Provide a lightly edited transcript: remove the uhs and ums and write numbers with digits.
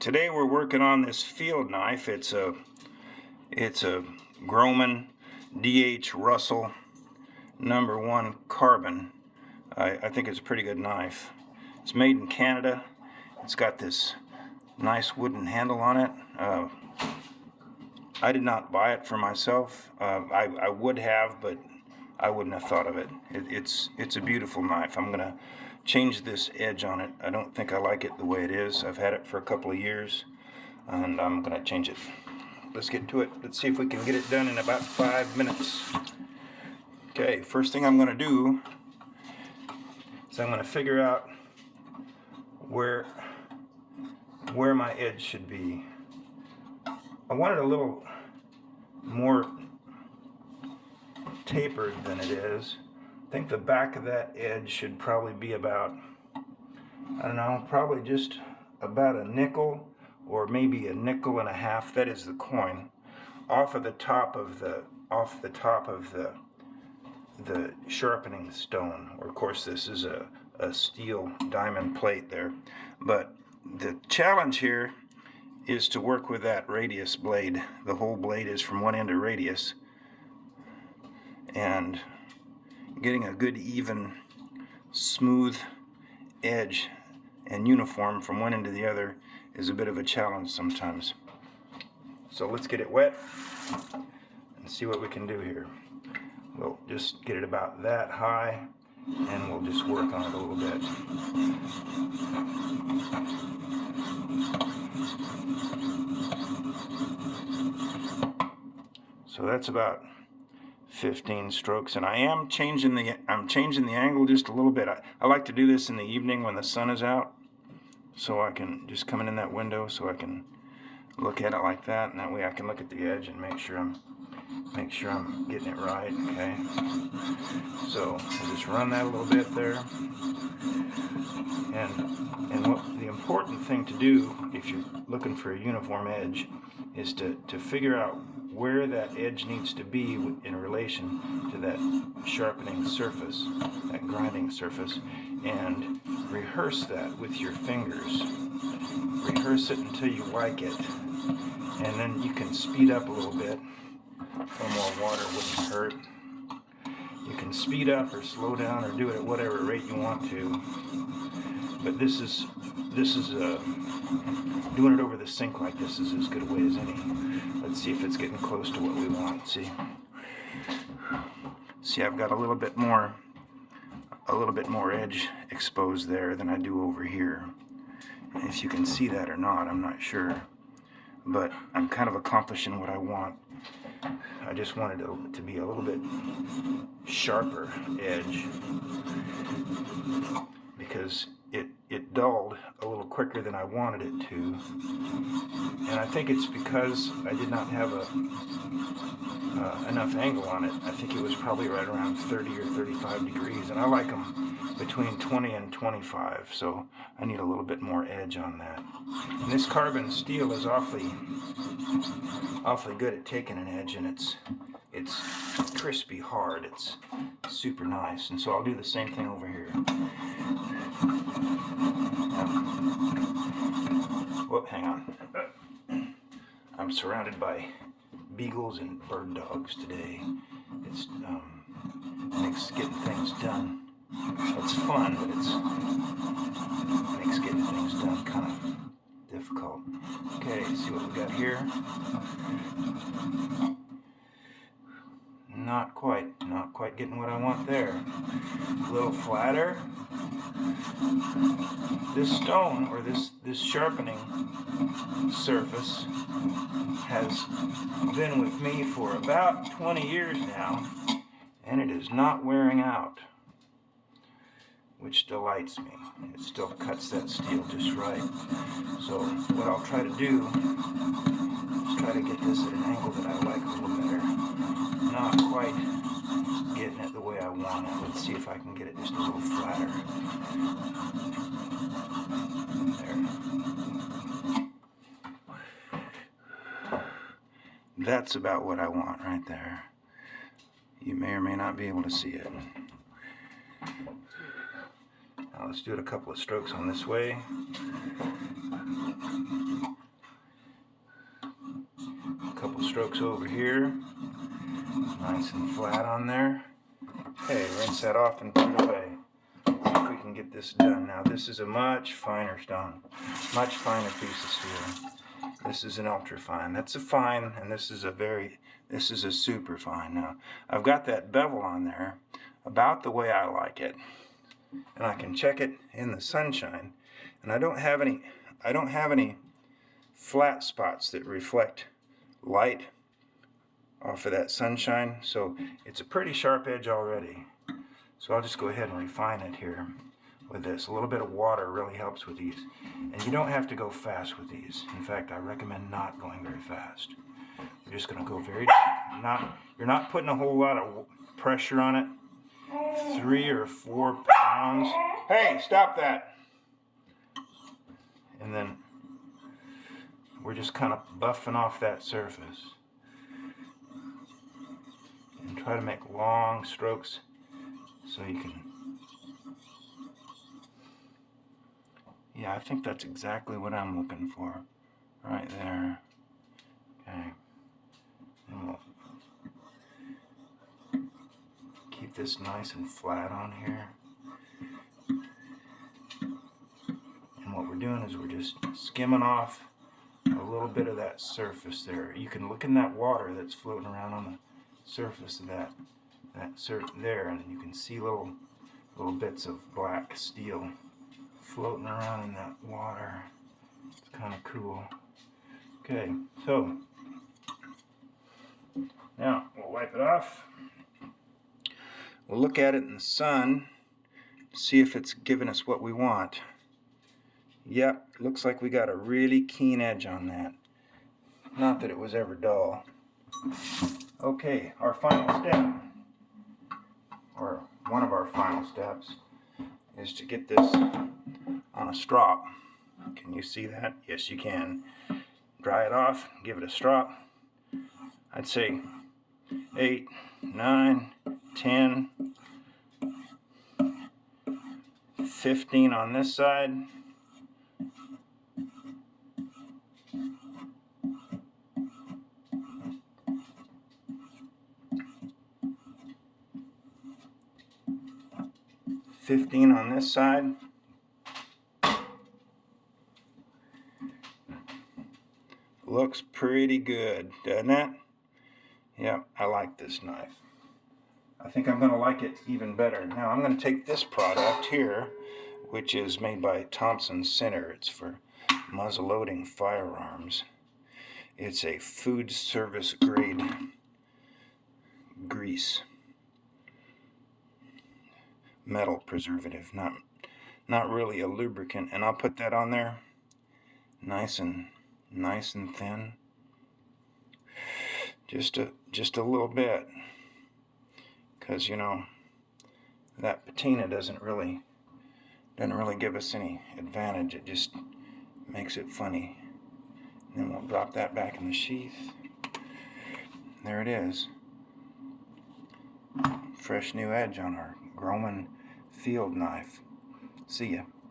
Today we're working on this field knife. It's a Grohmann DH Russell #1 carbon. I think it's a pretty good knife. It's made in Canada. It's got this nice wooden handle on it. I did not buy it for myself. I would have, but I wouldn't have thought of it. It's a beautiful knife. I'm gonna change this edge on it. I don't think I like it the way it is. I've had it for a couple of years, and I'm gonna change it. Let's get to it. Let's see if we can get it done in about 5 minutes. Okay, first thing I'm gonna do is I'm gonna figure out where my edge should be. I want it a little more tapered than it is. I think the back of that edge should probably be about, I don't know, probably just about a nickel or maybe a nickel and a half. That is the coin off the top of the sharpening stone. Or of course this is a steel diamond plate there. But the challenge here is to work with that radius blade. The whole blade is from one end of radius, and getting a good even smooth edge and uniform from one end to the other is a bit of a challenge sometimes. So let's get it wet and see what we can do here. We'll just get it about that high and we'll just work on it a little bit. So that's about 15 strokes, and I'm changing the angle just a little bit. I like to do this in the evening when the sun is out, so I can just come in that window so I can look at it like that, and that way I can look at the edge and make sure I'm getting it right. Okay, so we'll just run that a little bit there, and what the important thing to do if you're looking for a uniform edge is to figure out where that edge needs to be in relation to that sharpening surface, that grinding surface, and rehearse that with your fingers. Rehearse it until you like it, and then you can speed up a little bit. A little more water wouldn't hurt. You can speed up or slow down or do it at whatever rate you want to. But this is doing it over the sink like this is as good a way as any. Let's see if it's getting close to what we want. See, I've got a little bit more edge exposed there than I do over here. And if you can see that or not, I'm not sure. But I'm kind of accomplishing what I want. I just wanted it to be a little bit sharper edge because it dulled a little quicker than I wanted it to, and I think it's because I did not have enough angle on it. I think it was probably right around 30 or 35 degrees, and I like them between 20 and 25, so I need a little bit more edge on that. And this carbon steel is awfully good at taking an edge, and it's crispy hard. It's super nice, and so I'll do the same thing over here. Whoop, hang on. I'm surrounded by beagles and bird dogs today. It's makes getting things done. It's fun, but it makes getting things done kind of difficult. Okay, see what we got here. Not quite getting what I want there. A little flatter. This stone, or this sharpening surface, has been with me for about 20 years now, and it is not wearing out, which delights me. It still cuts that steel just right. So what I'll try to do is try to get this at an angle that I like a little better. Not quite getting it the way I want it. Let's see if I can get it just a little flatter. There. That's about what I want right there. You may or may not be able to see it. Now let's do it a couple of strokes on this way. A couple strokes over here. Nice and flat on there. Okay, rinse that off and put it away. See if we can get this done. Now this is a much finer stone. Much finer piece of steel. This is an ultra fine. That's a fine, and this is a super fine. Now, I've got that bevel on there about the way I like it. And I can check it in the sunshine. And I don't have any flat spots that reflect light off of that sunshine. So it's a pretty sharp edge already. So I'll just go ahead and refine it here with this. A little bit of water really helps with these. And you don't have to go fast with these. In fact, I recommend not going very fast. You're just going to go you're not putting a whole lot of pressure on it. 3 or 4 pounds. Hey, stop that. And then we're just kind of buffing off that surface. And try to make long strokes so you can. Yeah, I think that's exactly what I'm looking for. Right there. Okay. And we'll keep this nice and flat on here. And what we're doing is we're just skimming off a little bit of that surface there. You can look in that water that's floating around on the surface of that there, and you can see little bits of black steel floating around in that water. It's kind of cool. Okay, so now we'll wipe it off. We'll look at it in the sun, see if it's giving us what we want. Yep, looks like we got a really keen edge on that. Not that it was ever dull. Okay, our final step, or one of our final steps, is to get this on a strop. Can you see that? Yes, you can. Dry it off, give it a strop. I'd say 8, 9, 10, 15 on this side. On this side. Looks pretty good, doesn't it? Yeah, I like this knife. I think I'm going to like it even better. Now I'm going to take this product here, which is made by Thompson Center. It's for muzzle-loading firearms. It's a food service grade grease. Metal preservative, not really a lubricant, and I'll put that on there nice and thin, just a little bit, because you know that patina doesn't really give us any advantage. It just makes it funny. And then we'll drop that back in the sheath. There it is. Fresh new edge on our Grohmann field knife. See ya.